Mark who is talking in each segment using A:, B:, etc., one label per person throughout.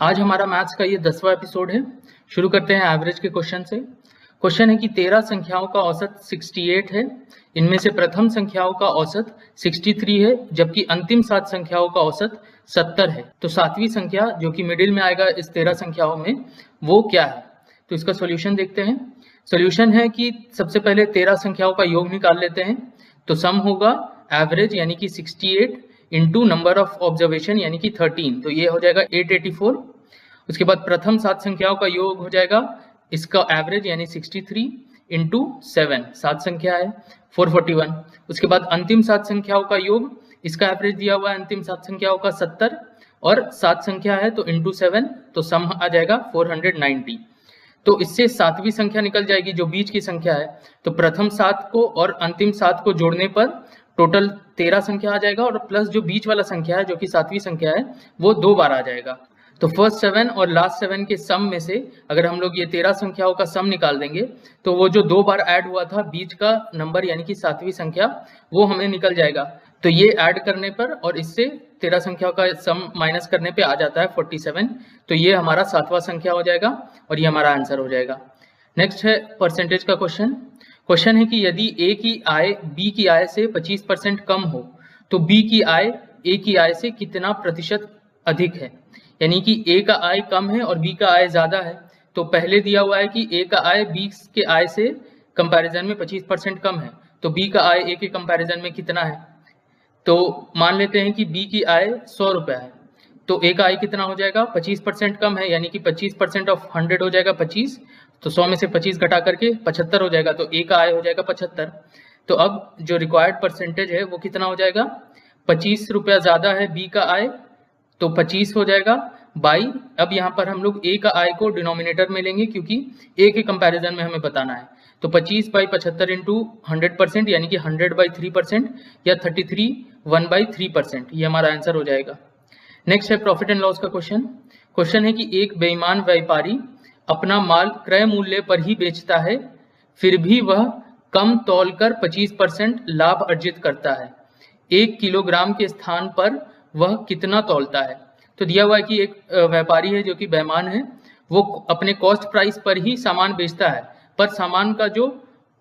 A: आज हमारा मैथ्स का ये 10वां एपिसोड है। शुरू करते हैं एवरेज के क्वेश्चन से। क्वेश्चन है कि 13 संख्याओं का औसत 68 है। इनमें से प्रथम संख्याओं का औसत 63 है, जबकि अंतिम 7 संख्याओं का औसत 70 है। तो 7वीं संख्या जो कि मिडिल में आएगा इस 13 संख्याओं में, वो क्या है? तो इसका सोल्यूशन देखते हैं। सोल्यूशन है कि सबसे पहले 13 संख्याओं का योग निकाल लेते हैं। तो सम होगा एवरेज यानी कि 68 इंटू नंबर ऑफ ऑब्जर्वेशन यानी कि 13, तो ये हो जाएगा 884। उसके बाद प्रथम 7 संख्याओं का योग हो जाएगा इसका एवरेज यानी 63 इंटू 7, 7 संख्या है 441। उसके बाद अंतिम 7 संख्याओं का योग, इसका एवरेज दिया हुआ है अंतिम 7 संख्याओं का 70 और 7 संख्या है तो इंटू 7, तो सम आ जाएगा 490। तो इससे 7वीं संख्या निकल जाएगी जो बीच की संख्या है। तो प्रथम 7 को और अंतिम 7 को जोड़ने पर टोटल 13 संख्या आ जाएगा और प्लस जो बीच वाला संख्या है जो कि 7वीं संख्या है वो 2 बार आ जाएगा। तो फर्स्ट 7 और लास्ट 7 के सम में से अगर हम लोग ये 13 संख्याओं का सम निकाल देंगे तो वो जो 2 बार ऐड हुआ था बीच का नंबर यानी कि 7वीं संख्या, वो हमें निकल जाएगा। तो ये ऐड करने पर और इससे 13 संख्याओं का सम माइनस करने पे आ जाता है 47। तो ये हमारा 7वां संख्या हो जाएगा और ये हमारा आंसर हो जाएगा। नेक्स्ट है परसेंटेज का क्वेश्चन। क्वेश्चन है कि यदि ए की आय बी की आय से 25% कम हो तो बी की आय ए की आय से कितना प्रतिशत अधिक है? यानी कि ए का आय कम है और बी का आय ज्यादा है। तो पहले दिया हुआ है कि ए का आय बी के आय से कंपैरिजन में 25% कम है, तो बी का आय ए के कंपैरिजन में कितना है? तो मान लेते हैं कि बी की आय 100 रुपया है, तो ए का आय कितना हो जाएगा? 25% कम है, यानी कि 25% ऑफ 100 हो जाएगा 25, तो 100 में से 25 घटा करके 75 हो जाएगा, तो ए का आय हो जाएगा 75। तो अब जो रिक्वायर्ड परसेंटेज है वो कितना हो जाएगा? 25 रुपया ज्यादा है बी का आय, तो 25 हो जाएगा बाई, अब यहाँ पर हम लोग ए का आय को डिनोमिनेटर में लेंगे क्योंकि ए के कंपैरिजन में हमें बताना है। तो 25 बाई 75 इंटू 100% यानी कि 100 बाई 3% या 33 1 बाई 3%, ये हमारा आंसर हो जाएगा। नेक्स्ट है प्रॉफिट एंड लॉस का क्वेश्चन। क्वेश्चन है कि एक बेईमान व्यापारी अपना माल क्रय मूल्य पर ही बेचता है, फिर भी वह कम तौलकर 25% लाभ अर्जित करता है। 1 किलोग्राम के स्थान पर वह कितना तौलता है? तो दिया हुआ है कि एक व्यापारी है जो कि बेईमान है, वो अपने कॉस्ट प्राइस पर ही सामान बेचता है, पर सामान का जो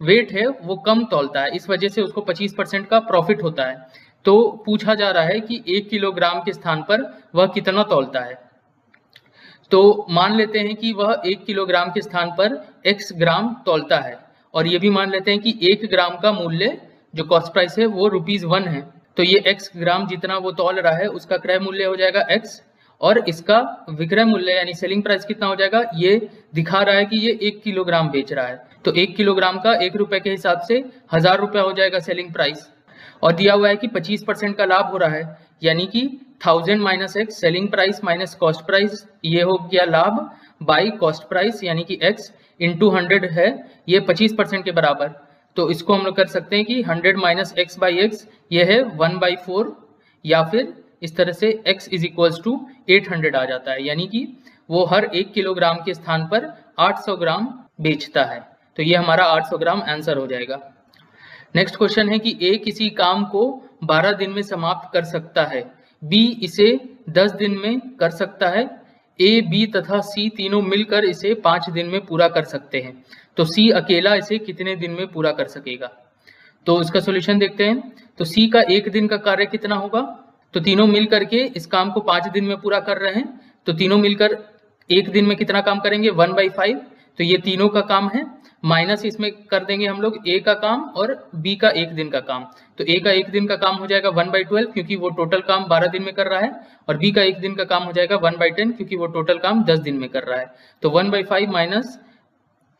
A: वेट है वो कम तौलता है, इस वजह से उसको 25% का प्रॉफिट होता है। तो पूछा जा रहा है कि 1 किलोग्राम के स्थान पर वह कितना तौलता है। तो मान लेते हैं कि वह 1 किलोग्राम के स्थान पर x ग्राम तौलता है, और ये भी मान लेते हैं कि 1 ग्राम का मूल्य जो कॉस्ट प्राइस है वो ₹1 है। तो ये x ग्राम जितना वो तौल रहा है उसका क्रय मूल्य हो जाएगा x, और इसका विक्रय मूल्य यानी सेलिंग प्राइस कितना हो जाएगा? ये दिखा रहा है कि ये 1 किलोग्राम बेच रहा है, तो 1 किलोग्राम का 1 रुपए के हिसाब से 1000 रुपया हो जाएगा सेलिंग प्राइस। और दिया हुआ है कि 25% का लाभ हो रहा है, यानी कि 1000 minus x selling price minus cost price, ये हो गया लाभ, बाई कॉस्ट प्राइस यानी कि x इंटू 100 है, ये 25% के बराबर। तो इसको हम लोग कर सकते हैं कि 100 माइनस x बाई x ये है 1/4, या फिर इस तरह से x इज इक्वल्स टू 800 आ जाता है, यानी कि वो हर 1 किलोग्राम के स्थान पर 800 ग्राम बेचता है। तो ये हमारा 800 ग्राम आंसर हो जाएगा। नेक्स्ट क्वेश्चन है कि A किसी काम को 12 दिन में समाप्त कर सकता है, B इसे 10 दिन में कर सकता है, A, B तथा C तीनों मिलकर इसे 5 दिन में पूरा कर सकते हैं, तो C अकेला इसे कितने दिन में पूरा कर सकेगा? तो इसका सॉल्यूशन देखते हैं। तो C का 1 दिन का कार्य कितना होगा? तो तीनों मिल करके इस काम को 5 दिन में पूरा कर रहे हैं, तो तीनों मिलकर 1 दिन में कितना काम करेंगे? 1/5, तो ये तीनों का काम है, माइनस इसमें कर देंगे हम लोग A का काम और B का 1 दिन का काम। तो A का 1 दिन का काम हो जाएगा 1/12 क्योंकि वो टोटल काम 12 दिन में कर रहा है, और B का 1 दिन का काम हो जाएगा 1/10 क्योंकि वो टोटल काम 10 दिन में कर रहा है। तो 1/5 माइनस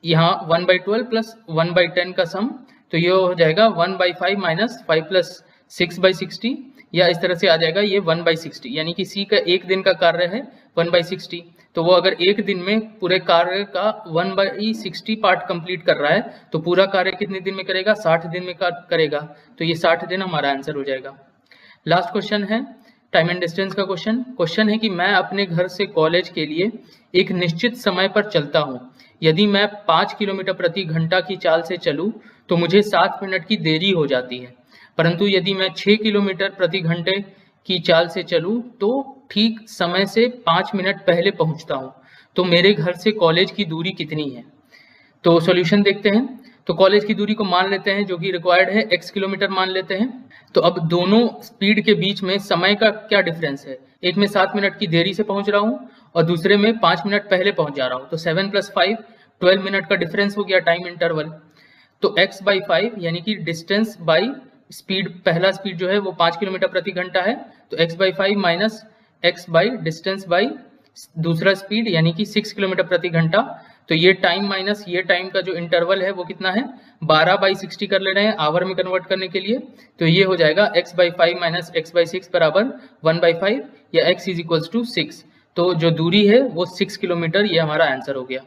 A: यहाँ 1/12 प्लस 1/10 का सम, तो ये हो जाएगा 1/5 माइनस 5 प्लस 6/60, या इस तरह से आ जाएगा ये 1/60, यानी कि C का 1 दिन का कार्य है 1/60। तो वो अगर 1 दिन में पूरे कार्य का 1/60 पार्ट कंप्लीट कर रहा है तो पूरा कार्य कितने दिन में करेगा? 60 दिन में करेगा, तो ये 60 दिन हमारा आंसर हो जाएगा। लास्ट क्वेश्चन है टाइम एंड डिस्टेंस का क्वेश्चन। क्वेश्चन है कि मैं अपने घर से कॉलेज के लिए एक निश्चित समय पर चलता हूँ, यदि मैं 5 किलोमीटर प्रति घंटा की चाल से चलूँ तो मुझे 7 मिनट की देरी हो जाती है, परंतु यदि मैं 6 किलोमीटर प्रति घंटे की चाल से चलूँ तो ठीक समय से 5 मिनट पहले पहुंचता हूं, तो मेरे घर से कॉलेज की दूरी कितनी है। तो सॉल्यूशन देखते हैं। तो कॉलेज की दूरी को मान लेते हैं, जो कि रिक्वायर्ड है x किलोमीटर मान लेते हैं। तो अब दोनों स्पीड के बीच में समय का क्या डिफरेंस है, एक में 7 मिनट की देरी से पहुंच रहा हूं और दूसरे में 5 मिनट पहले पहुंच जा रहा हूं। तो 7 + 5 12 मिनट का डिफरेंस हो गया टाइम इंटरवल। तो x/5 यानी कि डिस्टेंस बाई स्पीड, पहला स्पीड जो है वो 5 किलोमीटर प्रति घंटा है, तो x/5 minus x by distance by दूसरा स्पीड यानी कि 6 किलोमीटर प्रति घंटा। तो ये टाइम माइनस ये टाइम का जो इंटरवल है वो कितना है, 12/60 कर ले रहे हैं आवर में कन्वर्ट करने के लिए। तो ये हो जाएगा x/5 माइनस x/6 बराबर 1/5 या x = 6। तो जो दूरी है वो 6 किलोमीटर, ये हमारा आंसर हो गया।